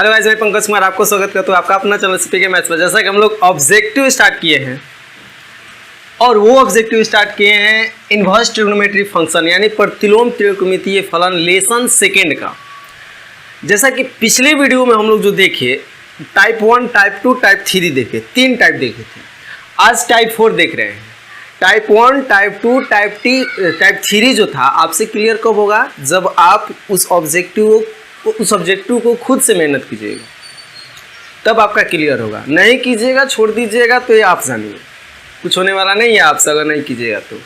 Hello guys, मैं पंकज कुमार आपको स्वागत करता हूँ आपका अपना चैनल सीपीके मैथ्स पर। जैसा कि हम लोग ऑब्जेक्टिव स्टार्ट किए हैं और वो ऑब्जेक्टिव स्टार्ट किए हैं इनवर्स ट्रिग्नोमेट्री फंक्शन यानी प्रतिलोम त्रिकोणमितीय फलन लेसन सेकेंड का। जैसा कि पिछले वीडियो में हम लोग जो देखे टाइप 1, टाइप 2, टाइप 3 देखे, 3 टाइप देखे थे। आज टाइप 4 देख रहे हैं। टाइप 1, टाइप 2, टाइप 3 जो था आपसे क्लियर कब होगा? जब आप उस ऑब्जेक्टिव को खुद से मेहनत कीजिएगा, तब आपका क्लियर होगा। नहीं कीजिएगा, छोड़ दीजिएगा तो ये आप जानिए कुछ होने वाला नहीं है आपसे, अगर नहीं कीजिएगा तो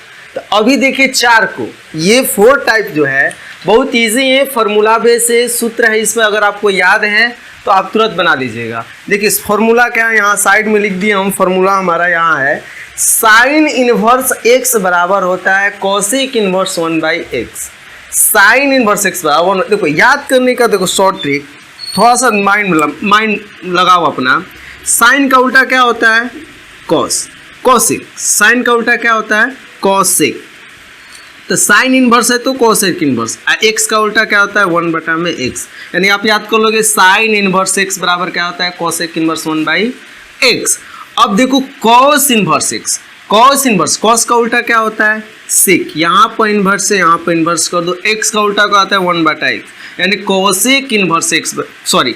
अभी देखिए 4 को, ये 4 टाइप जो है बहुत इजी है। फार्मूला बेस से सूत्र है, इसमें अगर आपको याद है तो आप तुरंत बना लीजिएगा। देखिए फार्मूला क्या है, यहाँ साइड में लिख दिए हम। फार्मूला हमारा यहाँ है साइन इनवर्स एक्स बराबर होता है cosec inverse 1/x। Sign inverse x बराबर, देखो याद करने का, देखो शॉर्ट ट्रिक, थोड़ा सा माइंड लगाओ अपना। साइन का उल्टा क्या होता है? कॉस। कोसेक, साइन का उल्टा क्या होता है? कोसेक। तो साइन इनवर्स है तो कोसेक इनवर्स। एक्स का उल्टा क्या होता है? 1/x। यानी आप याद कर लोगे साइन इनवर्स एक्स बराबर क्या होता है? Cosec inverse 1/x। अब देखो cos inverse x, cos inverse, cos का उल्टा क्या होता है? सेक। यहाँ पर इनवर्स है, यहाँ पर इनवर्स कर दो। एक्स का उल्टा क्या होता है? 1/x। यानी cosec inverse x, sorry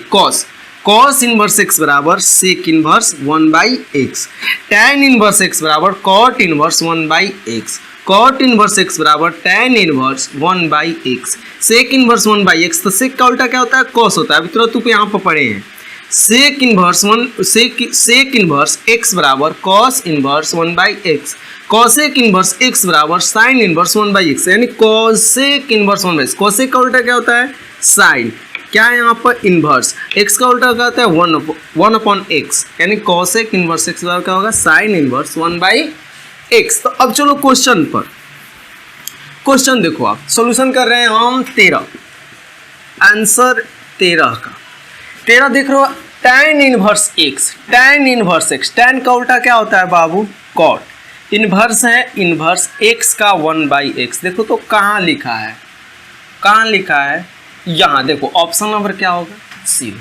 cos inverse x बराबर sec inverse 1/x। Tan inverse x बराबर cot inverse 1/x। Cot inverse x बराबर tan inverse 1/x। Sec inverse 1/x। तो सेक का उल्टा क्या होता है? कॉस होता है। अभी तुरंत पे यहाँ पर पढ़े हैं। सेक इनवर्स एक्स बराबर cos inverse 1/x। Cosec inverse x बराबर साइन इनवर्स 1/x। यानी कॉसेक इनवर्स 1/x। कॉसेक का उल्टा क्या होता है? साइन। क्या है यहाँ पर? इनवर्स। एक्स का उल्टा क्या होता है? 1/x। यानी कॉसेक इनवर्स एक्स बराबर क्या होगा? Sine inverse 1/x। तो अब चलो क्वेश्चन पर। क्वेश्चन देखो, आप सॉल्यूशन कर रहे हैं हम 13, आंसर 13 का। 13 देख रहे हो, tan inverse x, tan inverse x. Tan का उल्टा क्या होता है बाबू? कॉट। इनवर्स है इनवर्स एक्स का 1/x। देखो तो कहाँ लिखा है, कहाँ लिखा है? यहाँ देखो, ऑप्शन नंबर क्या होगा? सी।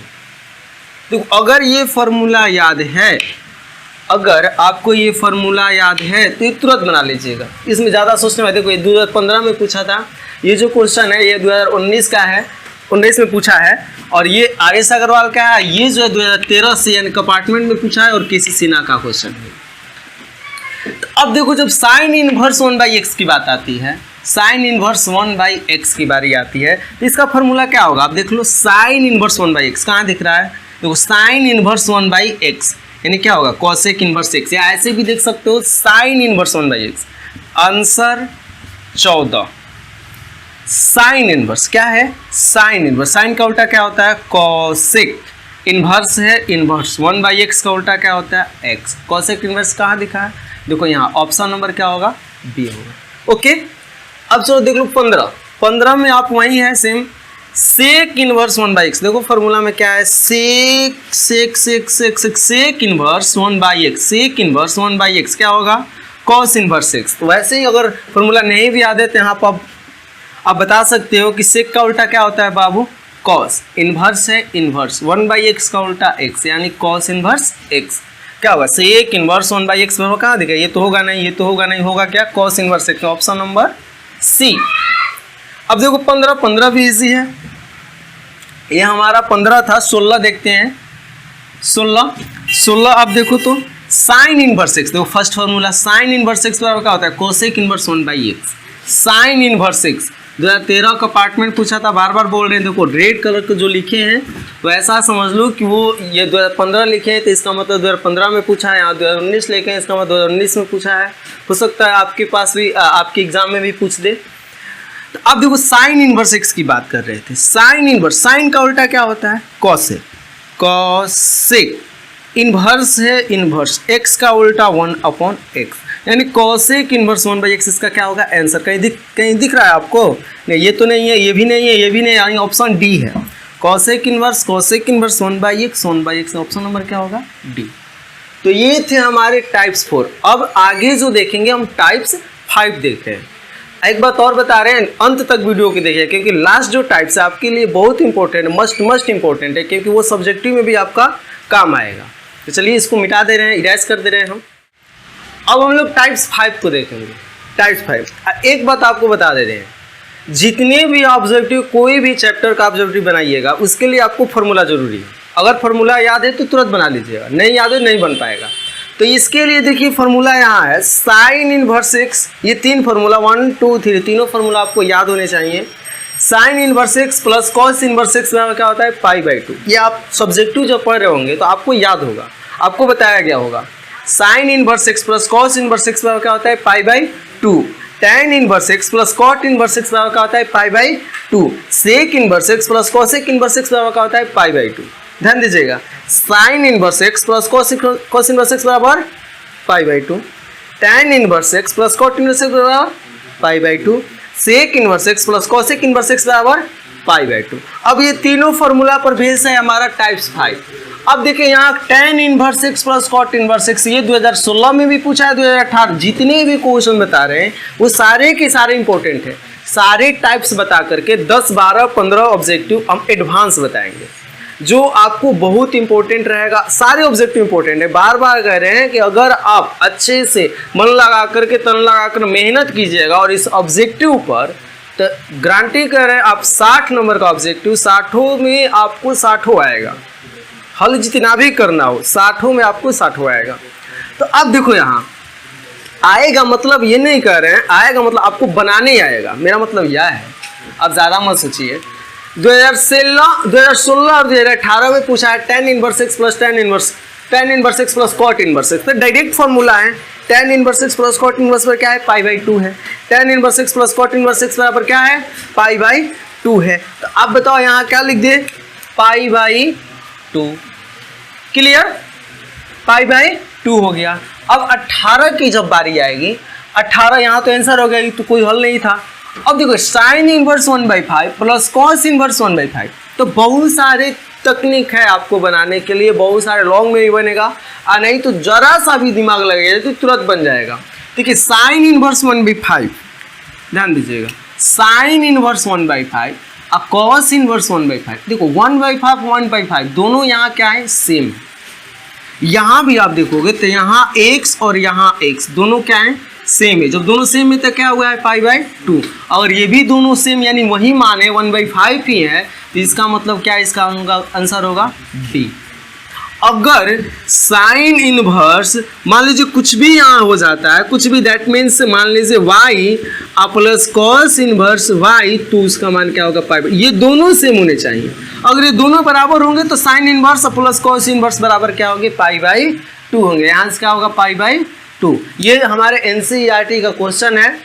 देखो अगर ये फॉर्मूला याद है, अगर आपको ये फॉर्मूला याद है तो ये तुरंत बना लीजिएगा, इसमें ज़्यादा सोचने वाले। देखो ये 2015 में पूछा था, ये जो क्वेश्चन है ये 2019 का है, 19 में पूछा है। और ये आर.एस. अग्रवाल का है, ये जो है 2013 से यानी कंपार्टमेंट में पूछा है, और केसी सिन्हा का क्वेश्चन है। तो अब देखो जब साइन इनवर्स 1/x की बात आती है, साइन इनवर्स 1/x की बारी आती है, तो इसका फॉर्मूला क्या होगा? आप देख लो, साइन इनवर्स 1/x कहाँ दिख रहा है? देखो साइन इनवर्स 1/x यानी क्या होगा? Cosec inverse x। या ऐसे भी देख सकते हो sine inverse 1/x। Answer 14। Sine inverse क्या है? Sign inverse. साइन का उल्टा क्या होता है? कोसेक। इनवर्स है इनवर्स 1/x का उल्टा क्या होता है? x। कोसेक इनवर्स कहाँ दिखा है? देखो यहाँ ऑप्शन नंबर क्या होगा? बी होगा। ओके, अब चलो देख लो 15 में आप वही है सेम, सेक इनवर्स 1/x। देखो फॉर्मूला में क्या है? Sec inverse 1/x। Sec inverse 1/x क्या होगा? Cos inverse x। तो वैसे ही अगर फॉर्मूला नहीं भी याद है तो यहाँ पर आप बता सकते हो कि सेक का उल्टा क्या होता है बाबू? कॉस। इनवर्स है इनवर्स 1/x का उल्टा x, यानी कॉस इनवर्स x। क्या होगा? सेक इनवर्स 1/x में कहाँ दिखा? ये तो होगा नहीं, ये तो होगा नहीं, होगा क्या? Cos inverse x। Option number C. अब देखो 15 भी इजी है। ये हमारा 15 था, 16 देखते हैं। 16 आप देखो तो साइन इनवर्स एक्स। देखो first formula sine inverse x बराबर क्या होता है? Cosec inverse 1/x। Sign inverse x 2013 का पार्टमेंट पूछा था, बार बार बोल रहे हैं। देखो रेड कलर के जो लिखे हैं तो ऐसा समझ लो कि वो ये 2015 लिखे हैं, तो इसका मतलब 2015 में पूछा है। यहाँ 2019 लिखे हैं, इसका मतलब 2019 में पूछा है। हो सकता है आपके पास भी, आपके एग्जाम में भी पूछ दे। तो अब देखो साइन इनवर्स एक्स की बात कर रहे थे। साइन इनवर्स, साइन का उल्टा क्या होता है? कोसेक। कोसेक इनवर्स है इनवर्स एक्स का उल्टा 1/x, यानी कोसेक इनवर्स 1/x। इसका क्या होगा? आंसर। कहीं दिख रहा है आपको? नहीं, ये तो नहीं है, ये भी नहीं है, ये भी नहीं, यानी ऑप्शन डी है। Cosec inverse 1/x। Option number क्या होगा? डी। तो ये थे हमारे टाइप्स 4। अब आगे जो देखेंगे हम टाइप्स 5 देख रहे हैं। एक बात और बता रहे हैं, अंत तक वीडियो को देखिए, क्योंकि लास्ट जो टाइप्स है आपके लिए बहुत इंपॉर्टेंट है, मस्ट इंपॉर्टेंट है, क्योंकि वो सब्जेक्टिव में भी आपका काम आएगा। तो चलिए इसको मिटा दे रहे हैं, इरेज कर दे रहे हैं हम। अब हम लोग टाइप्स 5 को देखेंगे। टाइप्स 5, एक बात आपको बता दे रहे हैं, जितने भी ऑब्जेक्टिव, कोई भी चैप्टर का ऑब्जेक्टिव बनाइएगा उसके लिए आपको फार्मूला जरूरी है। अगर फार्मूला याद है तो तुरंत बना लीजिएगा, नहीं याद है नहीं बन पाएगा। तो इसके लिए देखिए फार्मूला यहाँ है साइन इनवर्स एक्स, ये 3 फार्मूला 1 2 3 तीनों फार्मूला आपको याद होने चाहिए। Sign inverse x plus cos inverse x क्या होता है π/2। ये आप सब्जेक्टिव जब पढ़ रहे होंगे तो आपको याद होगा, आपको बताया गया होगा। Sine inverse x plus cos inverse x क्या होता है π/2। tan inverse x plus cot inverse x क्या होता है π/2। Sec inverse x plus cosec inverse x क्या होता है π/2। ध्यान दीजिएगा, sine inverse x plus cos inverse x बराबर π/2, tan inverse x plus cot inverse x बराबर π/2, sec inverse x plus cosec inverse x बराबर π/2। अब ये तीनों फॉर्मूला पर बेस है हमारा टाइप्स 5। अब देखिए यहाँ tan inverse x plus cot inverse x, ये 2016 में भी पूछा है, 2018 जितने भी क्वेश्चन बता रहे हैं वो सारे के सारे इंपॉर्टेंट है। सारे टाइप्स बता करके 10 12 15 ऑब्जेक्टिव हम एडवांस बताएंगे जो आपको बहुत इंपॉर्टेंट रहेगा। सारे ऑब्जेक्टिव इंपॉर्टेंट है, बार बार कह रहे हैं कि अगर आप अच्छे से मन लगा करके तन लगा कर मेहनत कीजिएगा और इस ऑब्जेक्टिव पर, तो गारंटी कर रहे हैं आप 60 नंबर का ऑब्जेक्टिव 60 में आपको 60 आएगा। हल जितना भी करना हो 60 में आपको 60 आएगा। तो अब देखो यहाँ आएगा मतलब ये नहीं कह रहे हैं, आएगा मतलब आपको बनाने आएगा, मेरा मतलब यह है। अब ज़्यादा मत सोचिए, 2016 और 2018 में पूछा है tan inverse x plus tan inverse x plus cot inverse x, तो डायरेक्ट फॉर्मूला है tan inverse x plus cot inverse पर क्या है π/2 है, tan inverse x plus cot inverse x बराबर क्या है π/2 है। तो अब बताओ यहाँ क्या लिख दे π/2, क्लियर, π/2 हो गया। अब 18 की जब बारी आएगी, 18 यहाँ तो आंसर हो गया, तो कोई हल नहीं था। अब देखो sine inverse 1/5 plus cos inverse 1/5, तो बहुत सारे तकनीक है आपको बनाने के लिए, बहुत सारे लॉन्ग में भी बनेगा और नहीं तो जरा सा भी दिमाग लगेगा तो तुरंत बन जाएगा। देखिए साइन इनवर्स 1/5, ध्यान दीजिएगा, साइन इनवर्स 1/5 और कॉस इनवर्स 1/5। देखो 1/5 1/5 दोनों यहाँ क्या है सेम। यहाँ भी आप देखोगे तो यहाँ x और यहाँ x दोनों क्या है सेम है। जब दोनों सेम है तो क्या हुआ है π/2, और ये भी दोनों सेम यानी वही मान है 1/5 ही है, तो इसका मतलब क्या है, इसका आंसर होगा B। अगर साइन इनवर्स मान लीजिए कुछ भी यहाँ हो जाता है, कुछ भी, दैट मीन्स मान लीजिए y plus cos inverse y, तो उसका मान क्या होगा π/2। ये दोनों सेम होने चाहिए, अगर ये दोनों बराबर होंगे तो sine inverse plus cos inverse बराबर क्या होंगे π/2 होंगे। यहाँ से क्या होगा π/2। ये हमारे NCERT का क्वेश्चन है।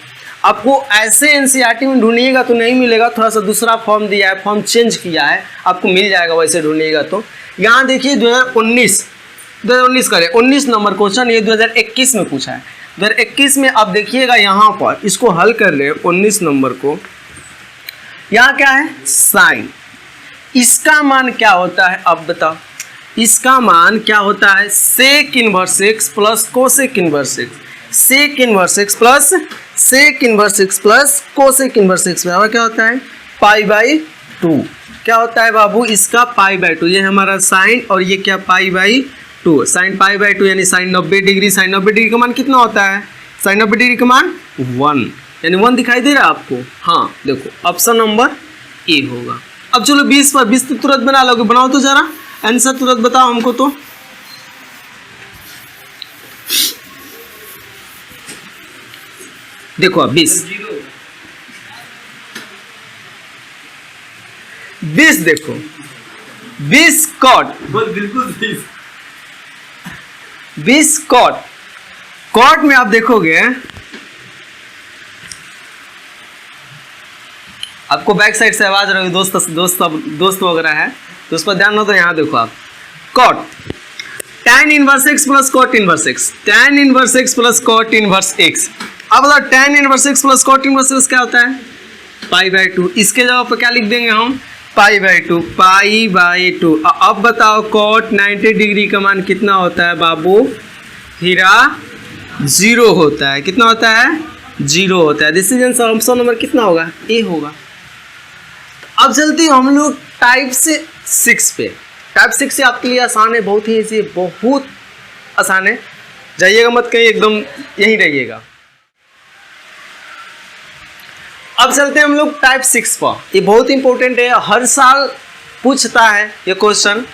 आपको ऐसे NCERT में ढूंढिएगा तो नहीं मिलेगा, थोड़ा सा दूसरा फॉर्म दिया है, फॉर्म चेंज किया है, आपको मिल जाएगा वैसे ढूंढिएगा तो। यहाँ देखिए 2019 करें 19 नंबर क्वेश्चन, ये 2021 में पूछा है। 2021 में अब देखिएगा यहाँ पर इसको हल कर ले 19 नंबर को। यहाँ क्या है साइन, इसका मान क्या होता है अब बताओ, इसका मान क्या होता है sec inverse x plus cosec inverse x, sec inverse x plus sec inverse x plus cosec inverse x बराबर क्या होता है π/2। क्या होता है बाबू इसका π/2, ये हमारा साइन और ये क्या π/2, साइन π/2 यानी साइन 90 डिग्री। साइन 90 डिग्री का मान कितना होता है, साइन 90 डिग्री का मान 1, यानी 1 दिखाई दे रहा है आपको। हाँ देखो ऑप्शन नंबर ए होगा। अब चलो 20 पर 20 तो तुरंत बना लोगे, बनाओ तो जरा आंसर तुरंत बताओ हमको। तो देखो अब 20 देखो 20 कॉट, बिल्कुल 20 कॉट में आप देखोगे आपको बैक साइड से आवाज रही, दोस्त वगैरह है तो उस पर ध्यान हो। तो यहाँ देखो आप cot tan inverse x plus cot inverse x, tan inverse x plus cot inverse x. अब बताओ tan inverse x plus cot inverse x क्या होता है π/2। इसके जगह पर क्या लिख देंगे हम π/2। अब बताओ कॉट 90 डिग्री का मान कितना होता है बाबू, हीरा 0 होता है। कितना होता है 0 होता है। This is answer. Option number कितना होगा? ए होगा। अब चलते हैं हम लोग टाइप 6 पे। टाइप 6 से आपके लिए आसान है, बहुत ही इजी, बहुत आसान है, जाइएगा मत कहीं, एकदम यहीं रहिएगा। अब चलते हैं हम लोग टाइप 6 पर। ये बहुत इंपॉर्टेंट है, हर साल पूछता है ये क्वेश्चन,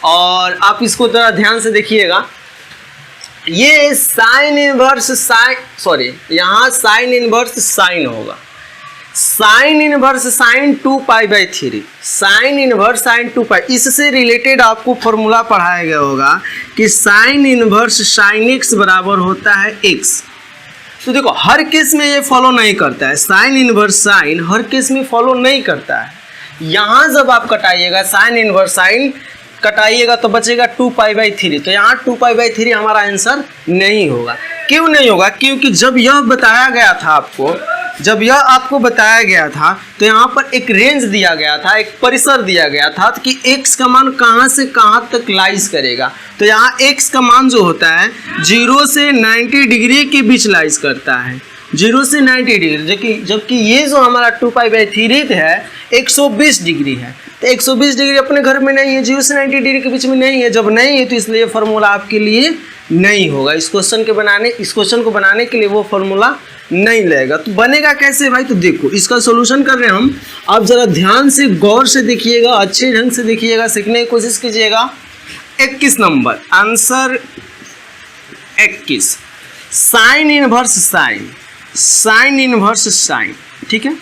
और आप इसको जरा ध्यान से देखिएगा। ये साइन इनवर्स साइन, सॉरी यहाँ साइन इनवर्स साइन होगा। Sine inverse sine 2π/3, sine inverse sine 2π, इससे रिलेटेड आपको फॉर्मूला पढ़ाया गया होगा कि साइन इनवर्स साइन x बराबर होता है x। तो देखो हर केस में ये फॉलो नहीं करता है, साइन इनवर्स साइन हर केस में फॉलो नहीं करता है। यहाँ जब आप कटाइएगा साइन इनवर्स साइन कटाइएगा तो बचेगा 2π/3, तो यहाँ 2π/3 हमारा आंसर नहीं होगा। क्यों नहीं होगा? क्योंकि जब यह बताया गया था आपको, जब यह आपको बताया गया था तो यहाँ पर एक रेंज दिया गया था, एक परिसर दिया गया था कि x का मान कहाँ से कहाँ तक लाइज करेगा। तो यहाँ x का मान जो होता है 0 से 90 डिग्री के बीच लाइज करता है, 0 से 90 डिग्री, जबकि ये जो हमारा 2π/3 है 120 डिग्री है। तो 120 डिग्री अपने घर में नहीं है, 0 से 90 डिग्री के बीच में नहीं है। जब नहीं है तो इसलिए फार्मूला आपके लिए नहीं होगा। इस क्वेश्चन को बनाने के लिए वो फार्मूला नहीं लगेगा। तो बनेगा कैसे भाई? तो देखो इसका सॉल्यूशन कर रहे हैं हम, आप जरा ध्यान से गौर से देखिएगा, अच्छे ढंग से देखिएगा, सीखने की कोशिश कीजिएगा। 21 number answer 21, sign inverse sign, sign inverse sign, ठीक है।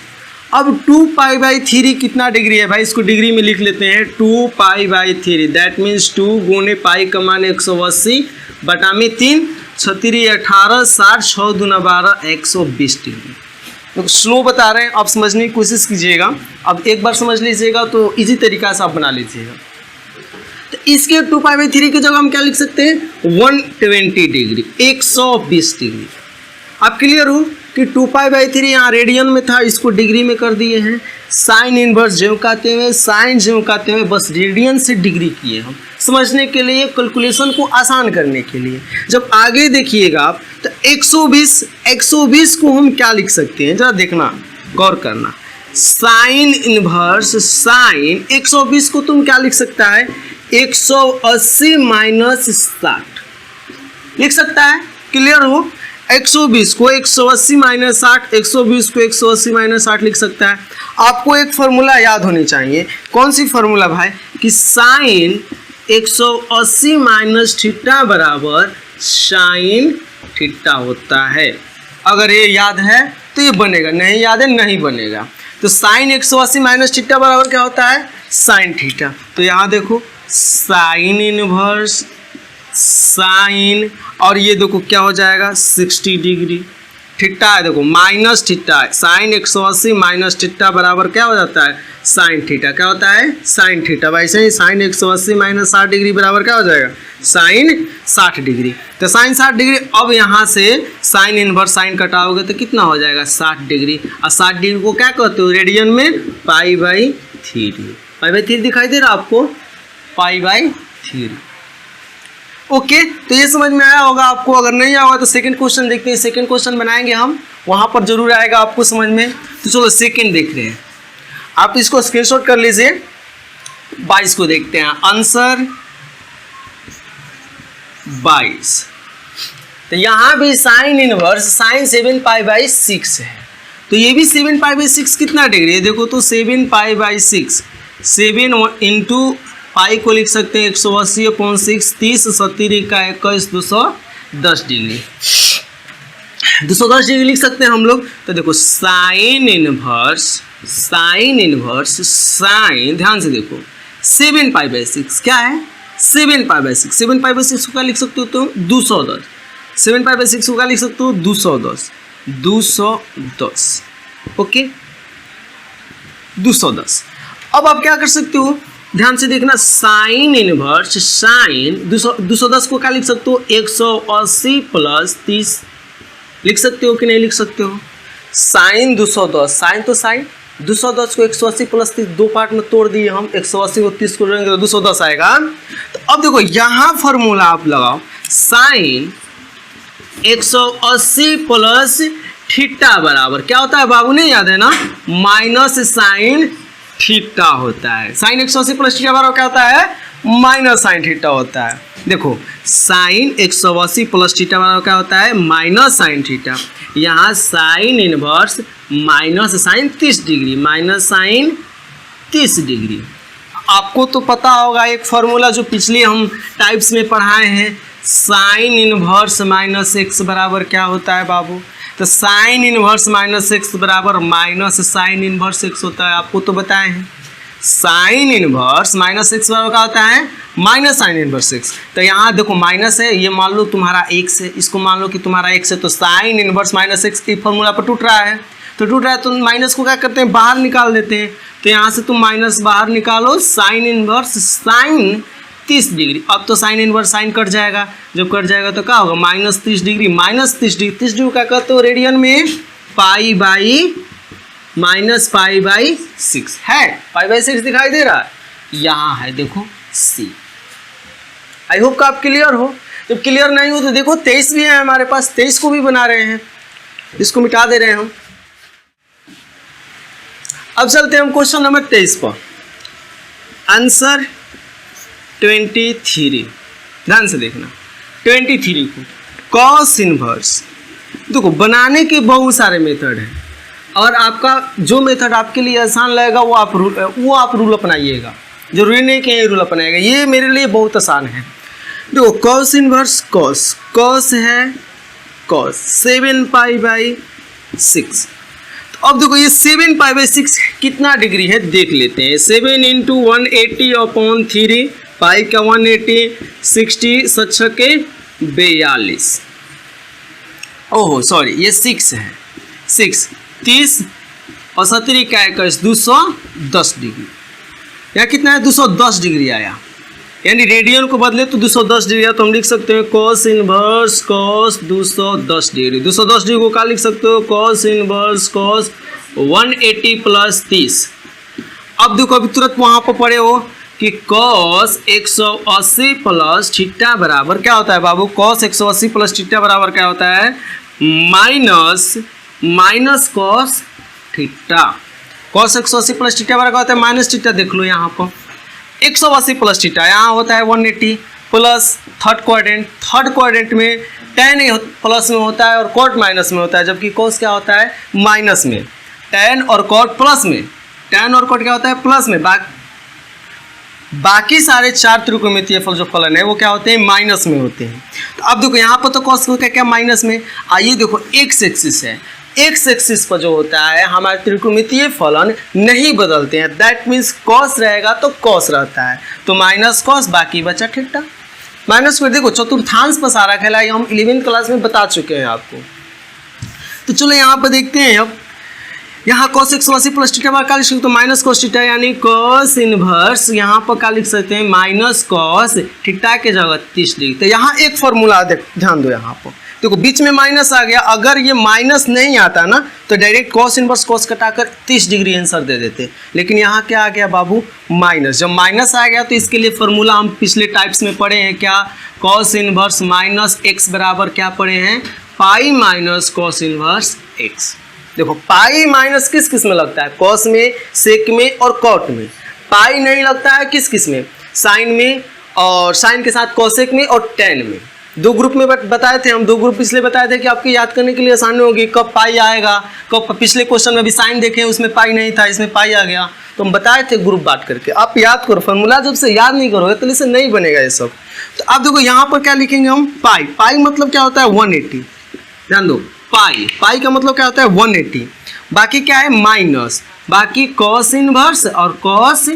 अब 2π/3 कितना डिग्री है भाई? इसको डिग्री में लिख लेते हैं, 2π/3 दैट मीन्स 2 गुने पाई का मान 180 बटा में 3, 36 18 60 6 दूना 12 120 डिग्री। तो स्लो बता रहे हैं, आप समझने की कोशिश कीजिएगा। अब एक बार समझ लीजिएगा तो इजी तरीका से आप बना लीजिएगा। तो इसके 2π/3 की जगह हम क्या लिख सकते हैं? 120 डिग्री, 120 डिग्री। आप क्लियर हो कि 2π/3 यहाँ रेडियन में था, इसको डिग्री में कर दिए हैं। साइन इनवर्स ज्यों कहते हुए, साइन ज्यों कहते हुए बस रेडियन से डिग्री किए हम, समझने के लिए, कैलकुलेशन को आसान करने के लिए। जब आगे देखिएगा आप तो 120 को हम क्या लिख सकते हैं, जरा देखना, गौर करना। साइन इनवर्स साइन 120 को तुम क्या लिख सकता है? 180 - 60 लिख सकता है। क्लियर हो? 120 को 180 - 60, 120 को 180 - 60 लिख सकता है। आपको एक फार्मूला याद होनी चाहिए। कौन सी फार्मूला भाई? कि साइन 180 - थीटा बराबर साइन थीटा होता है। अगर ये याद है तो ये बनेगा, नहीं याद है नहीं बनेगा। तो साइन 180 - थीटा बराबर क्या होता है? Sine theta. तो यहाँ देखो साइन इनवर्स साइन, और ये देखो क्या हो जाएगा 60 डिग्री। थीटा है देखो माइनस थीटा है, साइन 180 माइनस थीटा बराबर क्या हो जाता है? Sine theta. क्या होता है? Sine theta. वैसे ही साइन 180 माइनस 60 डिग्री बराबर क्या हो जाएगा? Sine 60 degree. तो साइन 60 डिग्री। अब यहाँ से साइन इनवर्स साइन कटाओगे तो कितना हो जाएगा? 60 डिग्री। और 60 डिग्री को क्या कहते हो रेडियन में? π/3। π/3 दिखाई दे रहा आपको? π/3। ओके, तो ये समझ में आया होगा आपको। अगर नहीं आया होगा तो सेकंड क्वेश्चन देखते हैं। सेकंड क्वेश्चन बनाएंगे हम, वहाँ पर जरूर आएगा आपको समझ में। तो चलो सेकंड देख रहे हैं, आप इसको स्क्रीनशॉट कर लीजिए। 22 को देखते हैं, आंसर 22। तो यहाँ भी साइन इनवर्स साइन 7π/6 है, तो ये भी 7π/6 कितना डिग्री है? देखो तो 7π/6, 7 इंटू पाई को लिख सकते हैं 180/6, 30 70 का 21 210 डिग्री, 210 डिग्री लिख सकते हैं हम लोग। तो देखो साइन इनवर्स साइन, ध्यान से देखो 7π/6 क्या है? 7π/6, 7π/6 को क्या लिख सकते हो? तो 210, 7π/6 को क्या लिख सकते हो? 210, ओके 210। अब आप क्या कर सकते हो? ध्यान से देखना, साइन इनवर्स साइन 210 को क्या लिख सकते हो? 180 + 30 लिख सकते हो कि नहीं लिख सकते हो? साइन 210, साइन तो साइन 210 को 180 + 30 दो पार्ट में तोड़ दिए हम, 180 को 30 को जोड़ेंगे तो 210 आएगा। तो अब देखो यहाँ फॉर्मूला आप लगाओ, साइन 180 + थीटा बराबर क्या होता है बाबू, नहीं याद है ना, माइनस साइन थीटा होता है। साइन 180 प्लस थीटा बराबर क्या होता है, माइनस साइन थीटा होता है। देखो साइन 180 प्लस थीटा बराबर क्या होता है, माइनस साइन थीटा। यहाँ sine inverse minus sine 30 degree, minus sine 30 degree. आपको तो पता होगा एक फॉर्मूला जो पिछले हम टाइप्स में पढ़ाए हैं, साइन इनवर्स माइनस एक्स बराबर क्या होता है बाबू, तो साइन इनवर्स माइनस एक्स बराबर माइनस साइन इनवर्स एक्स होता है। आपको तो बताए हैं साइन इनवर्स माइनस एक्स बराबर क्या होता है, माइनस साइन इनवर्स एक्स। तो यहाँ देखो माइनस है, ये मान लो तुम्हारा एक्स है, इसको मान लो कि तुम्हारा एक्स है, तो साइन इनवर्स माइनस एक्स की फॉर्मूला पर टूट रहा है, तो माइनस को क्या करते हैं, बाहर निकाल देते हैं। तो यहाँ से तुम माइनस बाहर निकालो, साइन इनवर्स साइन 30 डिग्री। अब तो साइन इनवर्स साइन कट जाएगा, जब कट जाएगा तो क्या होगा, minus 30 degree, minus 30 degree, 30 degree क्या कहते हो रेडियन में, pi by minus pi by 6 है, पाई बाई 6 दिखाई दे रहा है, यहाँ है देखो सी। आई होप का आप क्लियर हो। जब क्लियर नहीं हो तो देखो 23 भी है हमारे पास, 23 को भी बना रहे हैं, इसको मिटा दे रहे हैं हम। अब चलते हैं हम क्वेश्चन नंबर 23 पर। आंसर 23, ध्यान से देखना 23 को कॉस इनवर्स। देखो बनाने के बहुत सारे मेथड हैं और आपका जो मेथड आपके लिए आसान लगेगा वो आप रूल अपनाइएगा, जरूरी नहीं कि ये रूल अपनाएगा, ये मेरे लिए बहुत आसान है। देखो कॉस इनवर्स कॉस है कॉस 7 पाई बाई 6। तो अब देखो ये 7 पाई बाई 6 कितना डिग्री है देख लेते हैं। 7 इंटू 180/3, पाई का 180, 60 7 के 42। ओहो सॉरी ये 6 है, 6 30 और 70 का 21 210 डिग्री। यहाँ कितना है, 210 डिग्री आया, यानी रेडियन को बदले तो 210 डिग्री, तो हम लिख सकते हैं cos inverse cos 210 degree. 210 degree को क्या लिख सकते हो, कॉस इनवर्स कॉस 180 प्लस 30। अब देखो अभी तुरंत वहाँ पर पढ़े हो कि कॉस 180 प्लस थीटा बराबर क्या होता है बाबू, कॉस 180 प्लस थीटा बराबर क्या होता है, minus cos theta. Cos 180 plus theta बराबर क्या होता है, माइनस थीटा। देख लो यहाँ पर 180 प्लस थीटा, यहाँ होता है 180 प्लस थर्ड क्वाड्रेंट में tan प्लस में होता है और कॉट माइनस में होता है, जबकि कॉस क्या होता है माइनस में, tan और कॉट प्लस में, tan और कॉट क्या होता है प्लस में। बाकी सारे 4 त्रिकोणमितीय फल जो फलन है वो क्या होते हैं, माइनस में होते हैं। तो अब देखो यहाँ पर तो कॉस होता है क्या माइनस में। आइए देखो एक्स एक्सिस है, एक्स एक्सिस पर जो होता है हमारे त्रिकोणमितीय फलन नहीं बदलते हैं, दैट मीन्स कॉस रहेगा तो कॉस रहता है, तो माइनस कॉस, बाकी बचा थीटा। माइनस फिर देखो चतुर्थांश पर सारा खेला, ये हम 11वीं क्लास में बता चुके हैं आपको। तो चलो यहाँ पर देखते हैं। अब यहाँ cos 180 प्लस थीटा पर क्या लिख सकते हो, माइनस कॉस थीटा, यानी cos इनवर्स यहाँ पर क्या लिख सकते हैं, माइनस कॉस थीटा के जगह 30 डिग्री। तो यहाँ एक फॉर्मूला ध्यान दो, यहाँ पर देखो बीच में माइनस आ गया, अगर ये माइनस नहीं आता ना तो डायरेक्ट cos इनवर्स cos कटाकर 30 डिग्री आंसर दे देते, लेकिन यहाँ क्या आ गया बाबू, माइनस। जब माइनस आ गया तो इसके लिए फॉर्मूला हम पिछले टाइप्स में पढ़े हैं, क्या, cos इनवर्स माइनस एक्स बराबर क्या पढ़े हैं, pi minus cos inverse x. देखो पाई माइनस किस किस में लगता है, कॉस में, सेक में और कॉट में। पाई नहीं लगता है किस किस में, साइन में, और साइन के साथ कोसेक में और टेन में। 2 ग्रुप में बताए थे हम, 2 ग्रुप इसलिए बताए थे कि आपके याद करने के लिए आसानी होगी, कब पाई आएगा, कब। पिछले क्वेश्चन में भी साइन देखे उसमें पाई नहीं था, इसमें पाई आ गया, तो हम बताए थे ग्रुप बांट करके। आप याद करो फॉर्मूला, जब से याद नहीं करोगे तो इससे नहीं बनेगा ये सब। तो अब देखो यहाँ पर क्या लिखेंगे हम, पाई। पाई मतलब क्या होता है 180, ध्यान दो, पाई का मतलब क्या होता है 180। बाकी क्या है माइनस, बाकी कॉस इनवर्स और कॉस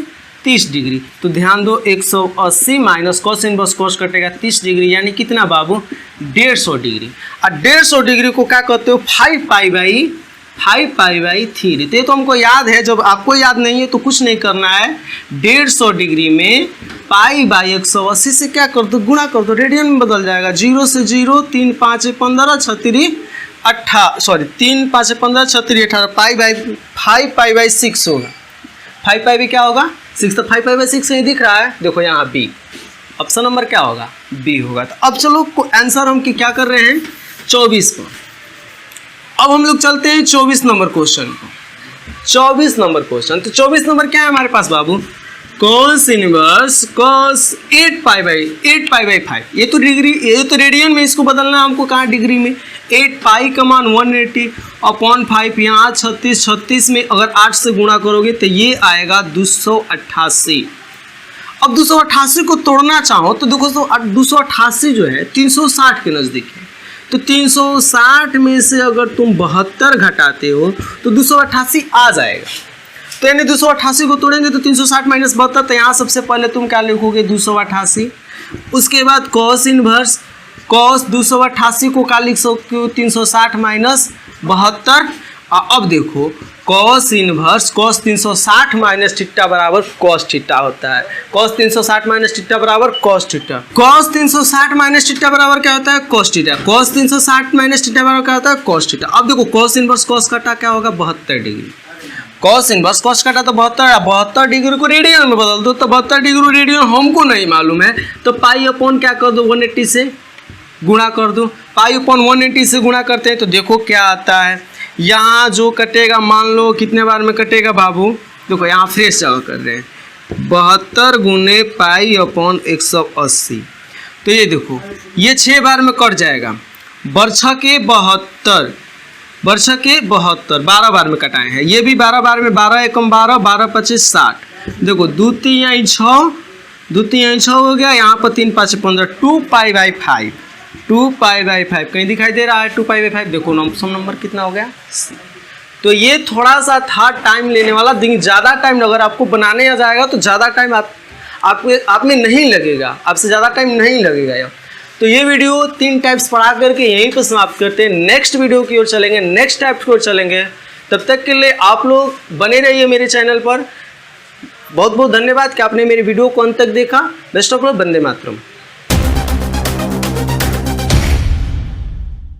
30 डिग्री। तो ध्यान दो 180 माइनस कॉस इनवर्स कॉस कटेगा 30 डिग्री, यानी कितना बाबू 150 डिग्री। और 150 डिग्री को क्या कहते हो 5 पाई बाई 3। तो ये तो हमको याद है, जब आपको याद नहीं है तो कुछ नहीं करना है, 150 डिग्री में पाई बाई 180 से क्या कर दो, गुणा कर दो, रेडियन में बदल जाएगा। 0 से 0, 3 5 15 36 18, sorry 3 5 15 36 18, pi by 5 pi by 6 होगा। 5 पाई भी क्या होगा 6, तो 5 पाई बाई 6 नहीं दिख रहा है, देखो यहाँ बी, ऑप्शन नंबर क्या होगा बी होगा। तो अब चलो आंसर हम क्या कर रहे हैं 24 पर। अब हम लोग चलते हैं 24 नंबर क्वेश्चन। 24 नंबर क्वेश्चन, तो 24 नंबर क्या है हमारे पास बाबू? cos inverse cos 8 pi by 5। ये तो डिग्री, ये तो रेडियन में, इसको बदलना है हमको कहाँ डिग्री में। 8 पाई का मान 180 अपॉन 5, यहाँ 36 में अगर 8 से गुणा करोगे तो ये आएगा 288। अब 288 को तोड़ना चाहो तो देखो, तो 288 जो है 360 के नज़दीक है, तो 360 में से अगर तुम 72 घटाते हो तो 288 आ जाएगा। तो यानी 288 को तोड़ेंगे तो 360 माइनस 72, तो यहाँ सबसे पहले तुम क्या लिखोगे? 288। उसके बाद cos इनवर्स cos 288 को क्या लिख सकते हो? 360 माइनस 72। अब देखो cos inverse cos 360 minus theta बराबर cos थीटा होता है। cos 360 माइनस थीटा बराबर cos theta. cos 360 minus theta बराबर क्या होता है? cos theta. cos 360 minus theta बराबर क्या होता है? cos theta. अब देखो cos इनवर्स cos काटा क्या होगा? 72 डिग्री। cos इनवर्स cos काटा तो 72 डिग्री को रेडियन में बदल दो, तो 72 डिग्री रेडियन हमको नहीं मालूम है, तो पाई अपॉन क्या कर दो? 180 से गुणा कर दो। पाई अपॉन 180 से गुणा करते हैं तो देखो क्या आता है। यहाँ जो कटेगा, मान लो कितने बार में कटेगा बाबू? देखो यहाँ फ्रेश जगह कर रहे हैं, 72 गुने पाई अपॉन 180। तो ये देखो ये 6 बार में कट जाएगा। बरछा के 72 12 बार में कटाए हैं। ये भी 12 बार में, 12 एकम 12, 12 25 60। देखो 2 3 6 हो गया, यहाँ पर 3 5 15, 2 पाई बाई 5 कहीं दिखाई दे रहा है? 2 पाई बाई 5। देखो ऑप्शन नंबर कितना हो गया? C। तो ये थोड़ा सा था टाइम लेने वाला, लेकिन ज़्यादा टाइम अगर आपको बनाने आ जाएगा तो ज़्यादा टाइम आप में नहीं लगेगा, आपसे ज़्यादा टाइम नहीं लगेगा यार। तो ये वीडियो 3 टाइप्स पढ़ा करके यहीं पर समाप्त करते हैं। नेक्स्ट वीडियो की ओर चलेंगे, नेक्स्ट टाइप की ओर चलेंगे। तब तक के लिए आप लोग बने रहिए मेरे चैनल पर। बहुत बहुत धन्यवाद कि आपने मेरी वीडियो को अंत तक देखा। Best of luck, Vande Mataram.